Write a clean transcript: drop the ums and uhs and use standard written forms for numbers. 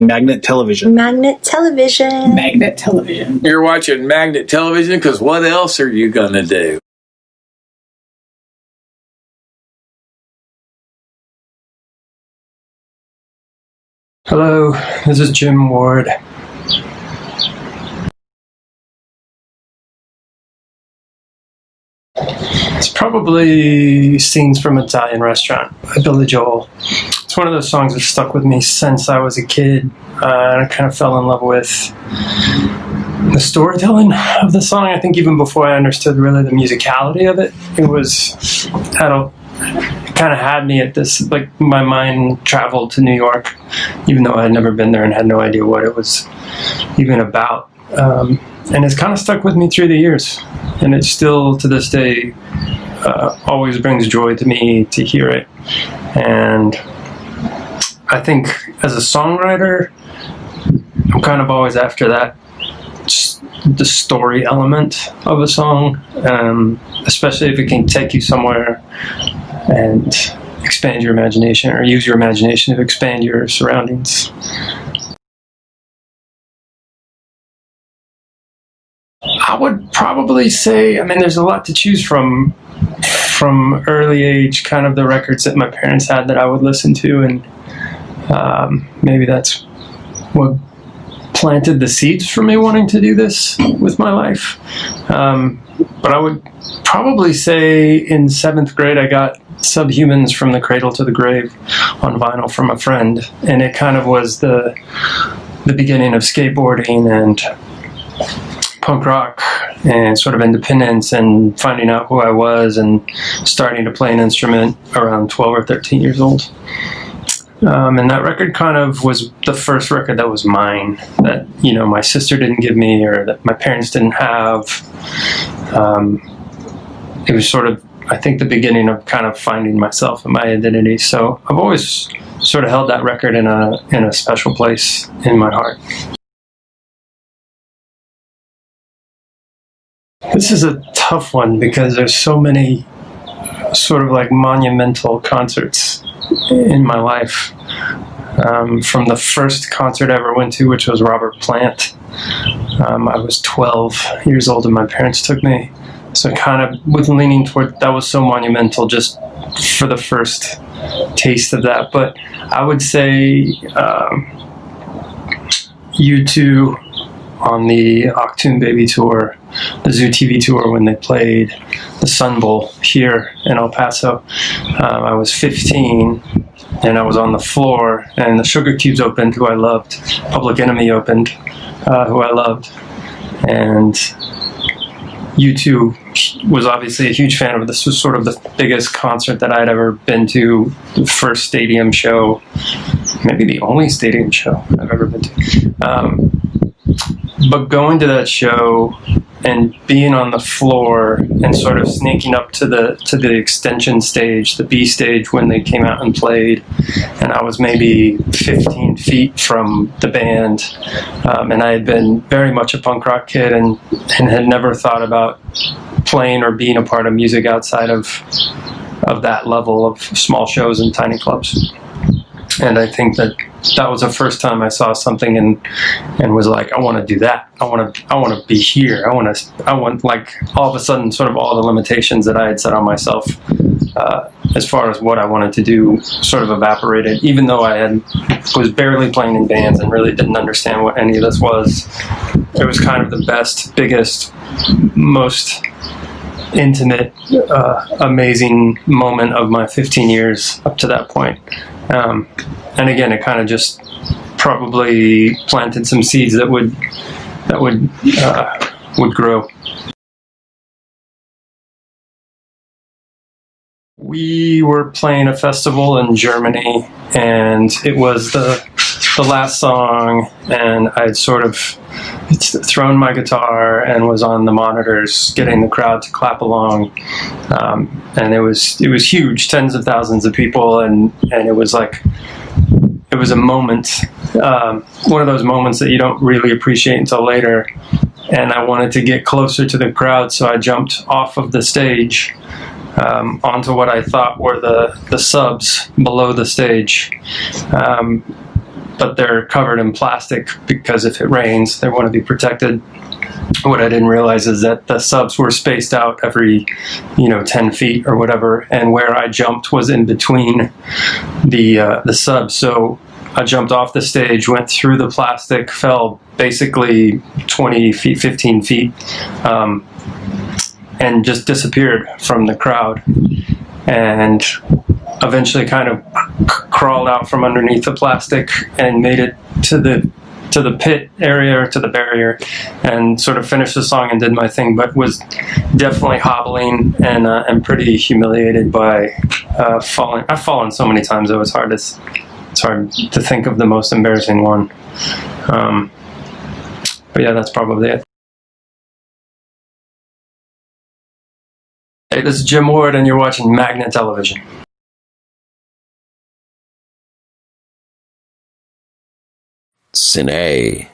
Magnet television. Magnet television. Magnet television. You're watching Magnet television because what else are you going to do? Hello, this is Jim Ward. It's probably Scenes from an Italian Restaurant by Billy Joel. It's one of those songs that stuck with me since I was a kid, and I kind of fell in love with the storytelling of the song. I think even before I understood really the musicality of it, it kind of had me at this, like my mind traveled to New York, even though I had never been there and had no idea what it was even about. And it's kind of stuck with me through the years, and it still to this day always brings joy to me to hear it. And I think as a songwriter, I'm kind of always after that, the story element of a song, especially if it can take you somewhere and expand your imagination, or use your imagination to expand your surroundings. I would probably say, I mean, there's a lot to choose from early age, kind of the records that my parents had that I would listen to, and maybe that's what planted the seeds for me wanting to do this with my life. But I would probably say in 7th grade I got Subhumans from the Cradle to the Grave on vinyl from a friend, and it kind of was the beginning of skateboarding and punk rock and sort of independence and finding out who I was and starting to play an instrument around 12 or 13 years old. And that record kind of was the first record that was mine, that, you know, my sister didn't give me or that my parents didn't have. It was sort of, I think, the beginning of kind of finding myself and my identity. So I've always sort of held that record in a special place in my heart. This is a tough one because there's so many sort of like monumental concerts in my life. From the first concert I ever went to, which was Robert Plant. I was 12 years old and my parents took me. So kind of with leaning toward, that was so monumental just for the first taste of that. But I would say U2 on the Achtung Baby tour, the Zoo TV tour, when they played the Sun Bowl here in El Paso. I was 15 and I was on the floor and the Sugar Cubes opened, who I loved. Public Enemy opened, who I loved. And U2 was obviously a huge fan of it. This was sort of the biggest concert that I'd ever been to, the first stadium show, maybe the only stadium show I've ever been to. But going to that show and being on the floor and sort of sneaking up to the extension stage, the B stage, when they came out and played, and I was maybe 15 feet from the band, and I had been very much a punk rock kid and had never thought about playing or being a part of music outside of that level of small shows and tiny clubs. And I think that was the first time I saw something and was like, I want to do that. I want to be here. I want like all of a sudden sort of all the limitations that I had set on myself as far as what I wanted to do sort of evaporated. Even though was barely playing in bands and really didn't understand what any of this was, it was kind of the best, biggest, most intimate, amazing moment of my 15 years up to that point. And again, it kind of just probably planted some seeds that would grow. We were playing a festival in Germany, and it was the last song, and I'd sort of thrown my guitar and was on the monitors getting the crowd to clap along, and it was huge, tens of thousands of people, and it was like, it was a moment, one of those moments that you don't really appreciate until later. And I wanted to get closer to the crowd, so I jumped off of the stage onto what I thought were the subs below the stage. But but they're covered in plastic because if it rains, they want to be protected. What I didn't realize is that the subs were spaced out every, 10 feet or whatever, and where I jumped was in between the subs. So I jumped off the stage, went through the plastic, fell basically 20 feet, 15 feet, and just disappeared from the crowd. And eventually kind of crawled out from underneath the plastic and made it to the pit area, or to the barrier, and sort of finished the song and did my thing, but was definitely hobbling and pretty humiliated by falling. I've fallen so many times, though, it's hard to think of the most embarrassing one. But yeah, that's probably it. Hey, this is Jim Ward, and you're watching Magnet Television. Cine.